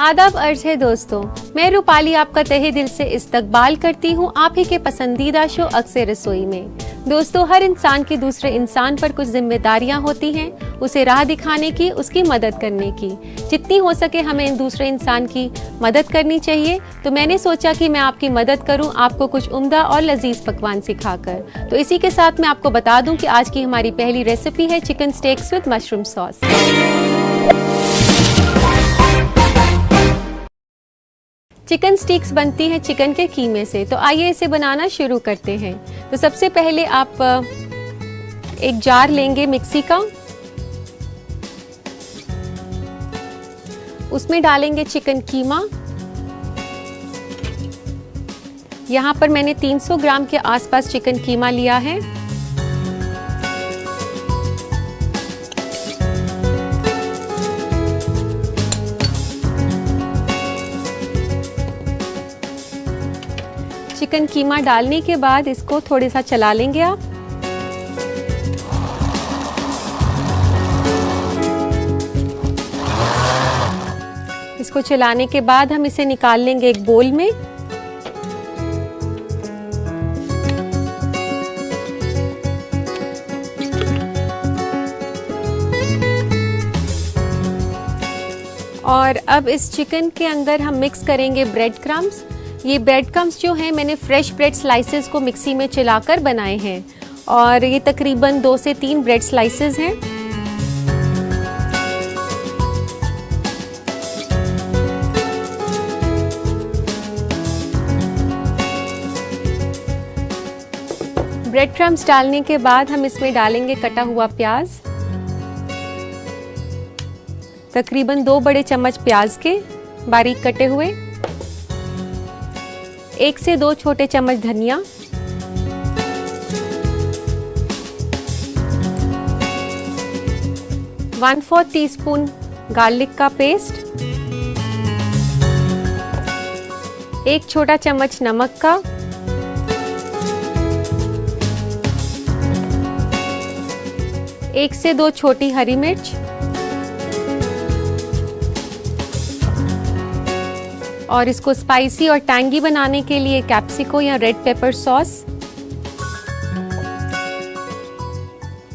आदाब अर्ज है दोस्तों, मैं रूपाली आपका तहे दिल से इस्तकबाल करती हूँ आप ही के पसंदीदा शो अक्सर रसोई में। दोस्तों, हर इंसान की दूसरे इंसान पर कुछ जिम्मेदारियाँ होती हैं, उसे राह दिखाने की, उसकी मदद करने की। जितनी हो सके हमें दूसरे इंसान की मदद करनी चाहिए। तो मैंने सोचा कि मैं आपकी मदद करूं, आपको कुछ उम्दा और लजीज पकवान सिखाकर। तो इसी के साथ मैं आपको बता दूं कि आज की हमारी पहली रेसिपी है chicken stakes with mushroom sauce. Chicken sticks बनती हैं चिकन के कीमे से। तो आइए इसे बनाना शुरू करते हैं। तो सबसे पहले आप एक जार लेंगे मिक्सी का, उसमें डालेंगे चिकन कीमा। यहाँ पर मैंने 300 ग्राम के आसपास चिकन कीमा लिया है। चिकन कीमा डालने के बाद इसको थोड़ा सा चला लेंगे आप। इसको चलाने के बाद हम इसे निकाल लेंगे एक बोल में। और अब इस चिकन के अंदर हम मिक्स करेंगे ब्रेड क्रम्स। ये ब्रेड क्रम्स जो हैं मैंने फ्रेश ब्रेड स्लाइसेस को मिक्सी में चलाकर बनाए हैं और ये तकरीबन 2 से 3 ब्रेड स्लाइसेस हैं। ब्रेड क्रम्स डालने के बाद हम इसमें डालेंगे कटा हुआ प्याज, तकरीबन 2 बड़े चम्मच प्याज के बारीक कटे हुए, 1 से 2 छोटे चम्मच धनिया, ¼ टीस्पून गार्लिक का पेस्ट, 1 छोटा चम्मच नमक का, 1 से 2 छोटी हरी मिर्च और इसको स्पाइसी और टैंगी बनाने के लिए कैप्सिको या रेड पेपर सॉस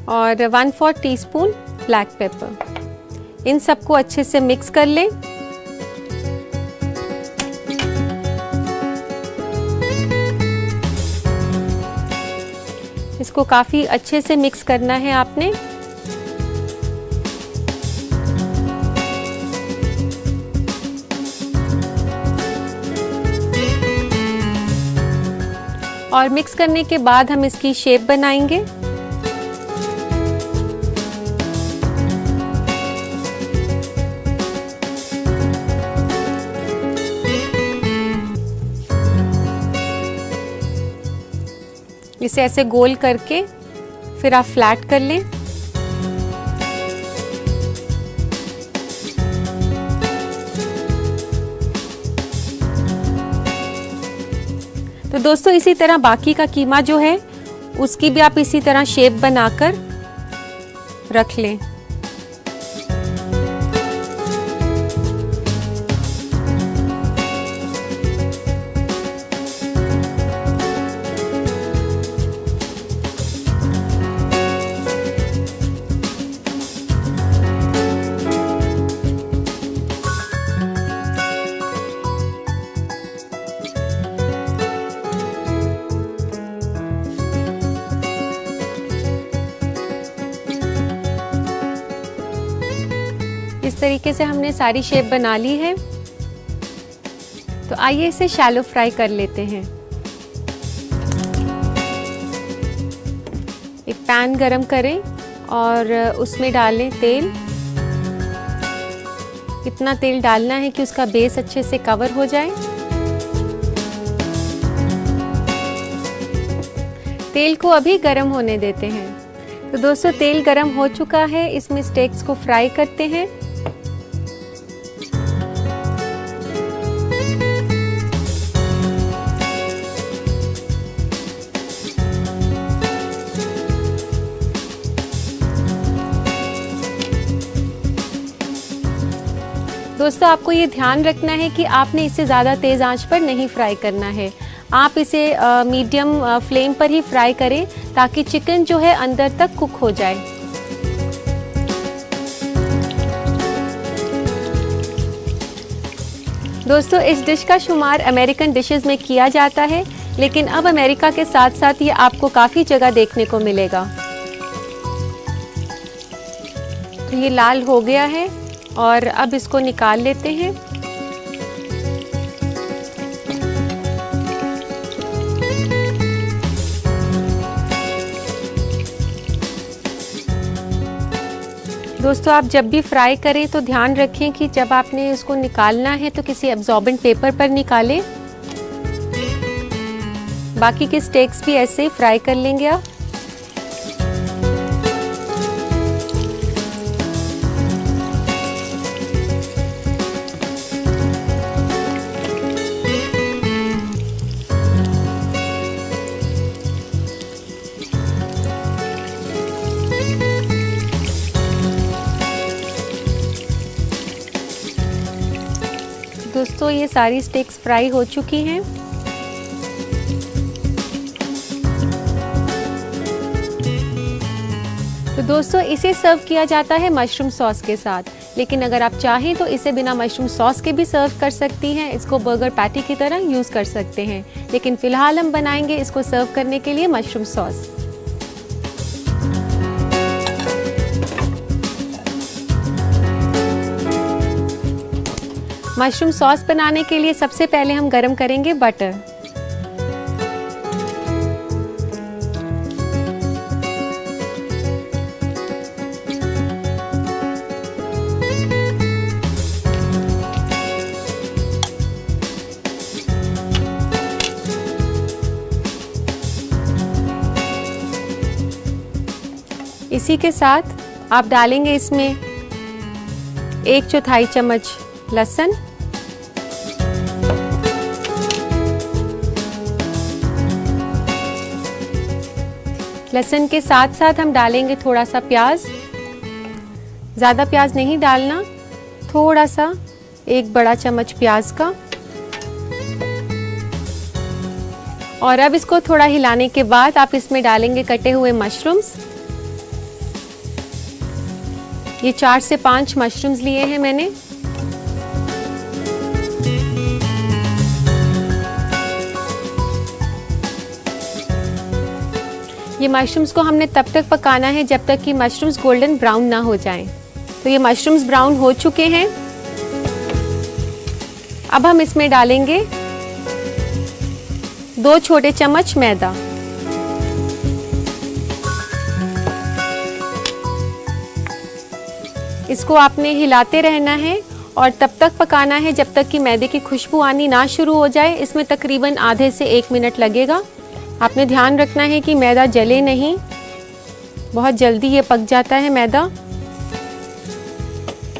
और 1/4 टीस्पून ब्लैक पेपर। इन सबको अच्छे से मिक्स कर लें। इसको काफी अच्छे से मिक्स करना है आपने। और मिक्स करने के बाद हम इसकी शेप बनाएंगे। इसे ऐसे गोल करके फिर आप फ्लैट कर लें। तो दोस्तों, इसी तरह बाकी का कीमा जो है उसकी भी आप इसी तरह शेप बनाकर रख लें। इस तरीके से हमने सारी शेप बना ली है। तो आइए इसे शैलो फ्राई कर लेते हैं। एक पैन गरम करें और उसमें डालें तेल। इतना तेल डालना है कि उसका बेस अच्छे से कवर हो जाए। तेल को अभी गरम होने देते हैं। तो दोस्तों, तेल गरम हो चुका है, इसमें स्टेक्स को फ्राई करते हैं। दोस्तों आपको ये ध्यान रखना है कि आपने इसे ज़्यादा तेज़ आंच पर नहीं फ्राई करना है। आप इसे मीडियम फ्लेम पर ही फ्राई करें ताकि चिकन जो है अंदर तक कुक हो जाए। दोस्तों इस डिश का शुमार अमेरिकन डिशेस में किया जाता है, लेकिन अब अमेरिका के साथ साथ ये आपको काफ़ी जगह देखने को मिलेगा। तो ये लाल हो गया है और अब इसको निकाल लेते हैं। दोस्तों आप जब भी फ्राई करें तो ध्यान रखें कि जब आपने इसको निकालना है तो किसी एब्जॉर्बेंट पेपर पर निकालें। बाकी के स्टेक्स भी ऐसे ही फ्राई कर लेंगे आप। दोस्तों ये सारी स्टेक्स फ्राई हो चुकी हैं। तो दोस्तों इसे सर्व किया जाता है मशरूम सॉस के साथ, लेकिन अगर आप चाहें तो इसे बिना मशरूम सॉस के भी सर्व कर सकती हैं। इसको बर्गर पैटी की तरह यूज़ कर सकते हैं, लेकिन फ़िलहाल हम बनाएंगे इसको सर्व करने के लिए मशरूम सॉस। मशरूम सॉस बनाने के लिए सबसे पहले हम गरम करेंगे बटर। इसी के साथ आप डालेंगे इसमें 1/4 चम्मच लहसुन, लहसुन के साथ साथ हम डालेंगे थोड़ा सा प्याज। ज़्यादा प्याज नहीं डालना, थोड़ा सा, 1 बड़ा चम्मच प्याज का। और अब इसको थोड़ा हिलाने के बाद आप इसमें डालेंगे कटे हुए मशरूम्स। ये 4 से 5 मशरूम्स लिए हैं मैंने। ये मशरूम्स को हमने तब तक पकाना है जब तक कि मशरूम्स गोल्डन ब्राउन ना हो जाएं। तो ये मशरूम्स ब्राउन हो चुके हैं। अब हम इसमें डालेंगे 2 छोटे चम्मच मैदा। इसको आपने हिलाते रहना है और तब तक पकाना है जब तक कि मैदे की खुशबू आनी ना शुरू हो जाए। इसमें तकरीबन आधे से 1 मिनट लगेगा। आपने ध्यान रखना है कि मैदा जले नहीं, बहुत जल्दी ये पक जाता है मैदा।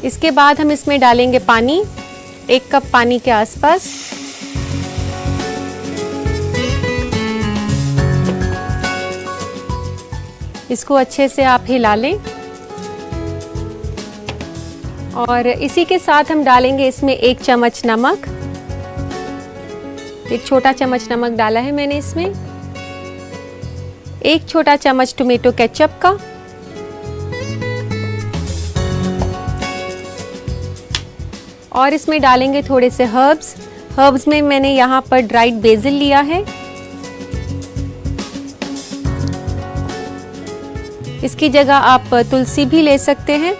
इसके बाद हम इसमें डालेंगे पानी, 1 कप पानी के आसपास। इसको अच्छे से आप हिला लें और इसी के साथ हम डालेंगे इसमें 1 चम्मच नमक। 1 छोटा चम्मच नमक डाला है मैंने इसमें। 1 छोटा चम्मच टोमेटो केचप का। और इसमें डालेंगे थोड़े से हर्ब्स में मैंने यहाँ पर ड्राइड बेसिल लिया है। इसकी जगह आप तुलसी भी ले सकते हैं।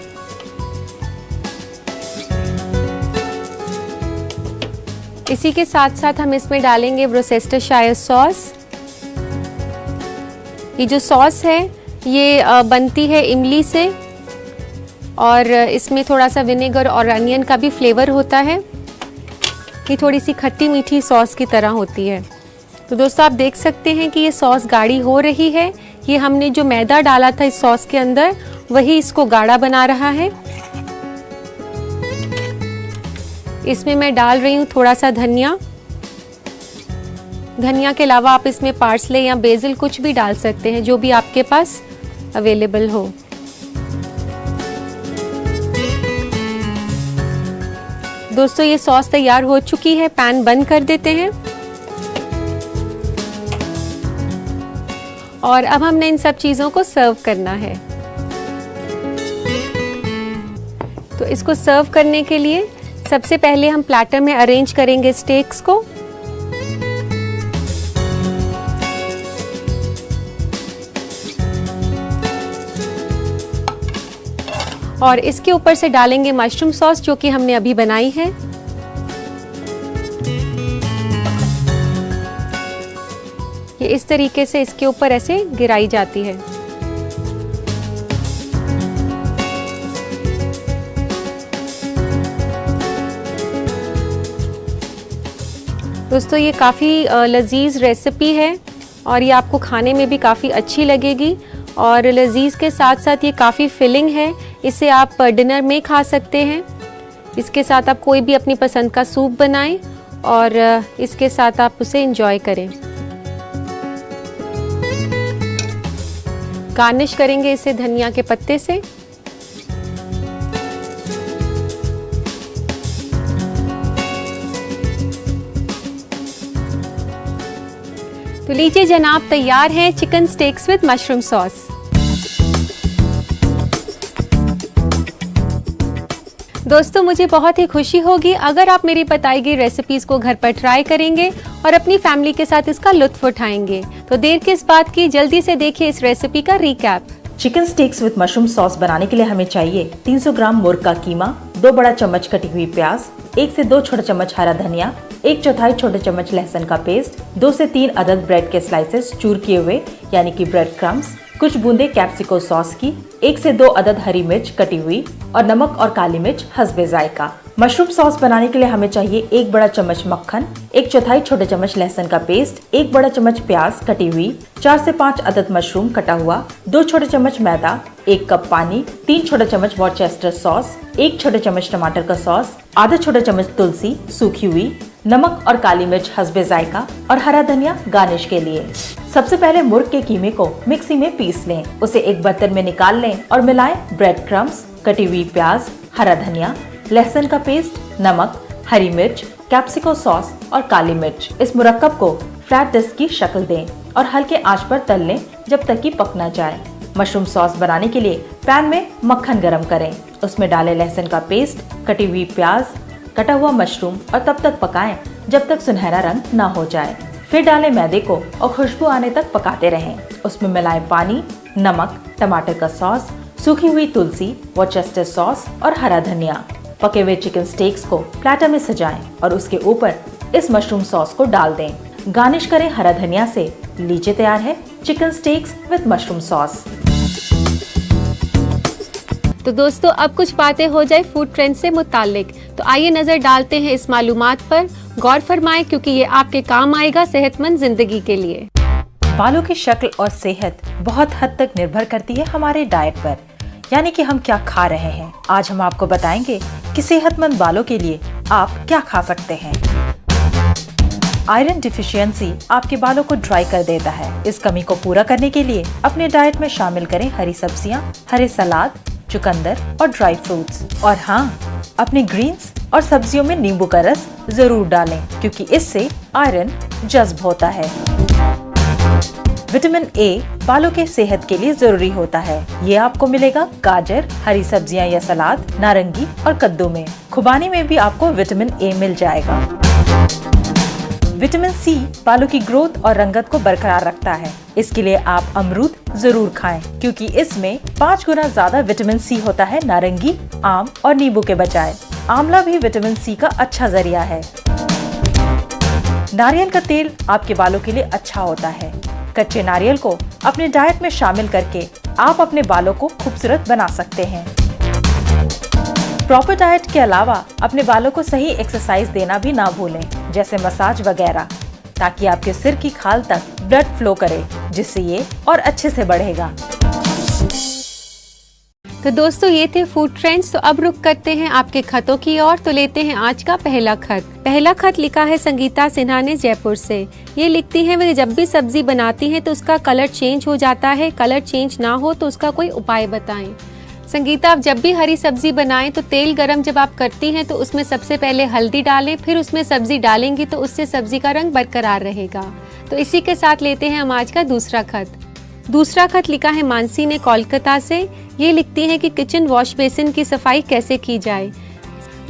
इसी के साथ साथ हम इसमें डालेंगे वोर्सेस्टरशायर सॉस। ये जो सॉस है ये बनती है इमली से और इसमें थोड़ा सा विनेगर और अनियन का भी फ्लेवर होता है। ये थोड़ी सी खट्टी मीठी सॉस की तरह होती है। तो दोस्तों आप देख सकते हैं कि ये सॉस गाढ़ी हो रही है। ये हमने जो मैदा डाला था इस सॉस के अंदर वही इसको गाढ़ा बना रहा है। इसमें मैं डाल रही हूँ थोड़ा सा धनिया। धनिया के अलावा आप इसमें पार्सले या बेसिल कुछ भी डाल सकते हैं, जो भी आपके पास अवेलेबल हो। दोस्तों ये सॉस तैयार हो चुकी है, पैन बंद कर देते हैं। और अब हमने इन सब चीज़ों को सर्व करना है। तो इसको सर्व करने के लिए सबसे पहले हम प्लेटर में अरेंज करेंगे स्टेक्स को। और इसके ऊपर से डालेंगे मशरूम सॉस जो कि हमने अभी बनाई है। ये इस तरीके से इसके ऊपर ऐसे गिराई जाती है। दोस्तों ये काफ़ी लजीज रेसिपी है और ये आपको खाने में भी काफ़ी अच्छी लगेगी और लजीज के साथ साथ ये काफ़ी फिलिंग है। इसे आप डिनर में खा सकते हैं। इसके साथ आप कोई भी अपनी पसंद का सूप बनाएं और इसके साथ आप उसे एंजॉय करें। गार्निश करेंगे इसे धनिया के पत्ते से। तो लीजिए जनाब, तैयार है chicken stakes with mushroom sauce. दोस्तों मुझे बहुत ही खुशी होगी अगर आप मेरी बताई गई रेसिपीज को घर पर ट्राई करेंगे और अपनी फैमिली के साथ इसका लुत्फ उठाएंगे। तो देर किस बात की, जल्दी से देखिए इस रेसिपी का recap. Chicken stakes with mushroom sauce बनाने के लिए हमें चाहिए 300 ग्राम मुर्ग का कीमा, 2 बड़ा चम्मच कटी हुई प्याज, 1 से 2 छोटे चम्मच हरा धनिया, 1/4 छोटे चम्मच लहसुन का पेस्ट, 2 से 3 अदद ब्रेड के स्लाइसेस चूर किए हुए यानी कि ब्रेड क्रम्स, कुछ बूंदे कैप्सिको सॉस की, 1 से 2 अदद हरी मिर्च कटी हुई और नमक और काली मिर्च हस्बे जायका। मशरूम सॉस बनाने के लिए हमें चाहिए 1 बड़ा चम्मच मक्खन, 1/4 छोटे चम्मच लहसुन का पेस्ट, 1 बड़ा चम्मच प्याज कटी हुई, 4 से 5 अदद मशरूम कटा हुआ, 2 छोटे चम्मच मैदा, 1 कप पानी, 3 छोटे चम्मच वॉरचेस्टर सॉस, 1 छोटे चम्मच टमाटर का सॉस, आधा छोटे चम्मच तुलसी सूखी हुई, नमक और काली मिर्च हस्बे जायका और हरा धनिया गार्निश के लिए। सबसे पहले मुर्ग के कीमे को मिक्सी में पीस लें। उसे एक बर्तन में निकाल लें और मिलाएं ब्रेड क्रम्स, कटी हुई प्याज, हरा धनिया, लहसुन का पेस्ट, नमक, हरी मिर्च, कैप्सिको सॉस और काली मिर्च। इस मुरक्कब को फ्लैट डिस्क की शक्ल दें और हल्के आंच पर तल लें जब तक कि पक न जाए। मशरूम सॉस बनाने के लिए पैन में मक्खन गरम करें। उसमें डालें लहसुन का पेस्ट, कटी हुई प्याज, कटा हुआ मशरूम और तब तक पकाएं जब तक सुनहरा रंग न हो जाए। फिर डालें मैदे को और खुशबू आने तक पकाते रहें। उसमें मिलाएं पानी, नमक, टमाटर का सॉस, सूखी हुई तुलसी, वॉरचेस्टर सॉस और हरा धनिया। पके हुए चिकन स्टेक्स को प्लेटर में सजाएं और उसके ऊपर इस मशरूम सॉस को डाल दें। गार्निश करें हरा धनिया से। लीजिए तैयार है chicken stakes with mushroom sauce. तो दोस्तों अब कुछ बातें हो जाए फूड ट्रेंड से मुतालिक। तो आइए नजर डालते हैं इस मालूमात पर। गौर फरमाएं क्योंकि ये आपके काम आएगा सेहतमंद जिंदगी के लिए। बालों की शक्ल और सेहत बहुत हद तक निर्भर करती है हमारे डाइट पर, यानी कि हम क्या खा रहे हैं। आज हम आपको बताएंगे कि सेहतमंद बालों के लिए आप क्या खा सकते हैं। आयरन डिफिशियंसी आपके बालों को ड्राई कर देता है। इस कमी को पूरा करने के लिए अपने डाइट में शामिल करें हरी सब्जियां, हरे सलाद, चुकंदर और ड्राई फ्रूट्स। और हाँ, अपने ग्रीन्स और सब्जियों में नींबू का रस जरूर डालें क्योंकि इससे आयरन जज्ब होता है। विटामिन ए बालों के सेहत के लिए जरूरी होता है। ये आपको मिलेगा गाजर, हरी सब्जियां या सलाद, नारंगी और कद्दू में। खुबानी में भी आपको विटामिन ए मिल जाएगा। विटामिन सी बालों की ग्रोथ और रंगत को बरकरार रखता है। इसके लिए आप अमरूद जरूर खाएं क्योंकि इसमें 5 गुना ज्यादा विटामिन सी होता है नारंगी, आम और नींबू के बजाय। आंवला भी विटामिन सी का अच्छा जरिया है। नारियल का तेल आपके बालों के लिए अच्छा होता है। कच्चे नारियल को अपने डाइट में शामिल करके आप अपने बालों को खूबसूरत बना सकते हैं। प्रॉपर डाइट के अलावा अपने बालों को सही एक्सरसाइज देना भी ना भूलें, जैसे मसाज वगैरह, ताकि आपके सिर की खाल तक ब्लड फ्लो करे, जिससे ये और अच्छे से बढ़ेगा। तो दोस्तों ये थे फूड ट्रेंड्स। तो अब रुक करते हैं आपके खतों की ओर। तो लेते हैं आज का पहला खत। पहला खत लिखा है संगीता सिन्हा ने जयपुर से। ये लिखती हैं वे जब भी सब्जी बनाती हैं तो उसका कलर चेंज हो जाता है, कलर चेंज ना हो तो उसका कोई उपाय बताएं। संगीता, आप जब भी हरी सब्जी बनाएं तो तेल गरम जब आप करती हैं तो उसमें सबसे पहले हल्दी डालें, फिर उसमें सब्जी डालेंगी तो उससे सब्जी का रंग बरकरार रहेगा। तो इसी के साथ लेते हैं हम आज का दूसरा खत। दूसरा खत लिखा है मानसी ने कोलकाता से। ये लिखती हैं कि किचन वॉश बेसिन की सफाई कैसे की जाए।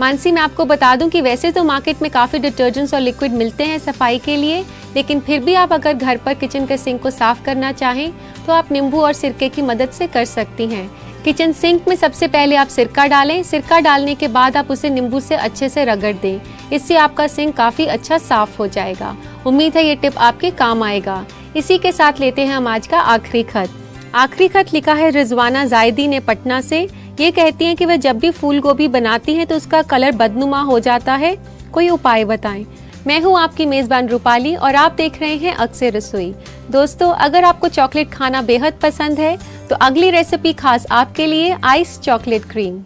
मानसी, मैं आपको बता दूं कि वैसे तो मार्केट में काफ़ी डिटर्जेंट्स और लिक्विड मिलते हैं सफाई के लिए, लेकिन फिर भी आप अगर घर पर किचन के सिंक को साफ करना चाहें तो आप नींबू और सिरके की मदद से कर सकती हैं। किचन सिंक में सबसे पहले आप सिरका डालें। सिरका डालने के बाद आप उसे नींबू से अच्छे से रगड़ दें। इससे आपका सिंक काफ़ी अच्छा साफ हो जाएगा। उम्मीद है ये टिप आपके काम आएगा। इसी के साथ लेते हैं हम आज का आखिरी खत। आखिरी खत लिखा है रिजवाना जायदी ने पटना से। ये कहती हैं कि वह जब भी फूल गोभी बनाती हैं तो उसका कलर बदनुमा हो जाता है, कोई उपाय बताएं। मैं हूं आपकी मेज़बान रूपाली और आप देख रहे हैं अक्सर रसोई। दोस्तों, अगर आपको चॉकलेट खाना बेहद पसंद है तो अगली रेसिपी खास आपके लिए आइस चॉकलेट क्रीम।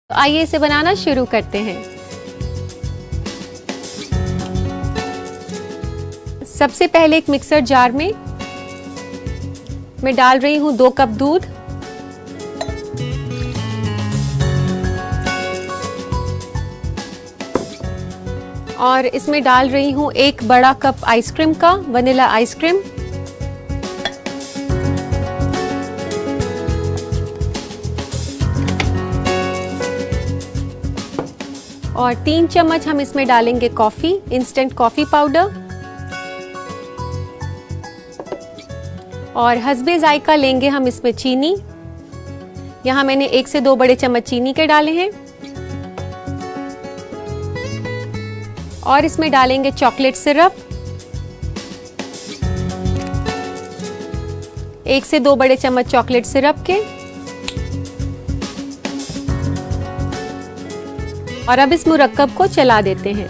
तो आइए इसे बनाना शुरू करते हैं। सबसे पहले एक मिक्सर जार में मैं डाल रही हूं 2 कप दूध, और इसमें डाल रही हूँ 1 बड़ा कप आइसक्रीम का, वनीला आइसक्रीम, और 3 चम्मच हम इसमें डालेंगे कॉफी, इंस्टेंट कॉफी पाउडर, और हस्बे जायका लेंगे हम इसमें चीनी। यहाँ मैंने 1 से 2 बड़े चम्मच चीनी के डाले हैं, और इसमें डालेंगे चॉकलेट सिरप, 1 से 2 बड़े चम्मच चॉकलेट सिरप के, और अब इस मुरक्कब को चला देते हैं।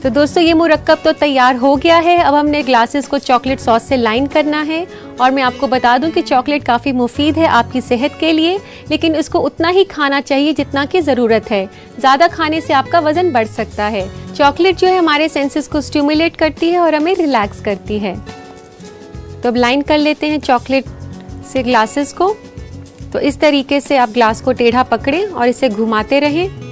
तो दोस्तों, ये मुरक्कब तो तैयार हो गया है। अब हमने ग्लासेस को चॉकलेट सॉस से लाइन करना है। और मैं आपको बता दूं कि चॉकलेट काफ़ी मुफीद है आपकी सेहत के लिए, लेकिन इसको उतना ही खाना चाहिए जितना की ज़रूरत है। ज़्यादा खाने से आपका वज़न बढ़ सकता है। चॉकलेट जो है हमारे सेंसेस को स्टिमुलेट करती है और हमें रिलैक्स करती है। तो अब लाइन कर लेते हैं चॉकलेट से ग्लासेस को। तो इस तरीके से आप ग्लास को टेढ़ा पकड़ें और इसे घुमाते रहें।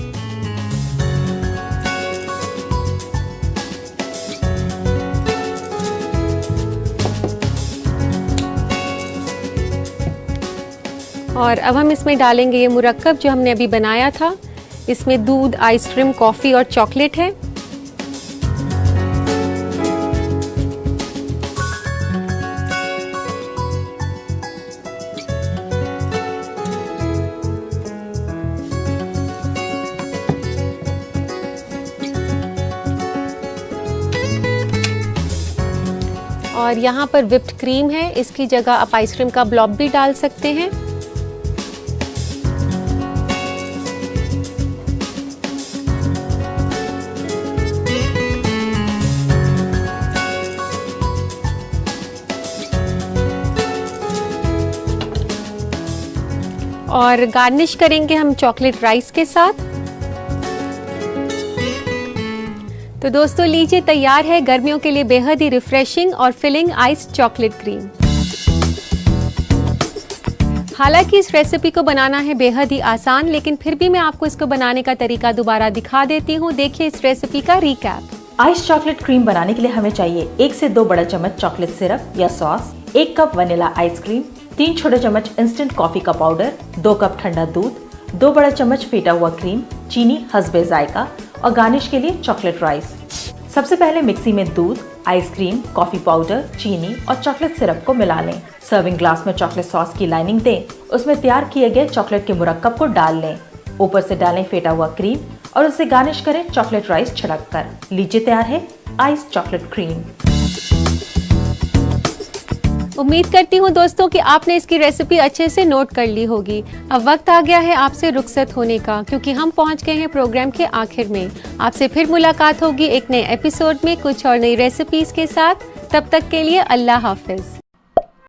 और अब हम इसमें डालेंगे ये मुरक्कब जो हमने अभी बनाया था। इसमें दूध, आइसक्रीम, कॉफ़ी और चॉकलेट है। और यहाँ पर व्हिप्ड क्रीम है, इसकी जगह आप आइसक्रीम का ब्लॉब भी डाल सकते हैं। और गार्निश करेंगे हम चॉकलेट राइस के साथ। तो दोस्तों, लीजिए तैयार है गर्मियों के लिए बेहद ही रिफ्रेशिंग और फिलिंग आइस चॉकलेट क्रीम। हालांकि इस रेसिपी को बनाना है बेहद ही आसान, लेकिन फिर भी मैं आपको इसको बनाने का तरीका दोबारा दिखा देती हूँ। देखिए इस रेसिपी का रिकैप। आइस चॉकलेट क्रीम बनाने के लिए हमें चाहिए 1 से 2 बड़ा चम्मच चॉकलेट सिरप या सॉस, 1 कप वनीला आइसक्रीम, 3 छोटे चम्मच इंस्टेंट कॉफी का पाउडर, 2 कप ठंडा दूध, 2 बड़ा चम्मच फेटा हुआ क्रीम, चीनी हस्बे जायका, और गार्निश के लिए चॉकलेट राइस। सबसे पहले मिक्सी में दूध, आइसक्रीम, कॉफी पाउडर, चीनी और चॉकलेट सिरप को मिला लें। सर्विंग ग्लास में चॉकलेट सॉस की लाइनिंग दें। उसमें तैयार किए गए चॉकलेट के मुरक्कब को डाल लें। ऊपर से डालें फेटा हुआ क्रीम और उसे गार्निश करें चॉकलेट राइस छिड़क कर। लीजिए तैयार है आइस चॉकलेट क्रीम। उम्मीद करती हूँ दोस्तों कि आपने इसकी रेसिपी अच्छे से नोट कर ली होगी। अब वक्त आ गया है आपसे रुखसत होने का, क्योंकि हम पहुँच गए हैं प्रोग्राम के आखिर में। आपसे फिर मुलाकात होगी एक नए एपिसोड में कुछ और नई रेसिपीज के साथ। तब तक के लिए अल्लाह हाफिज।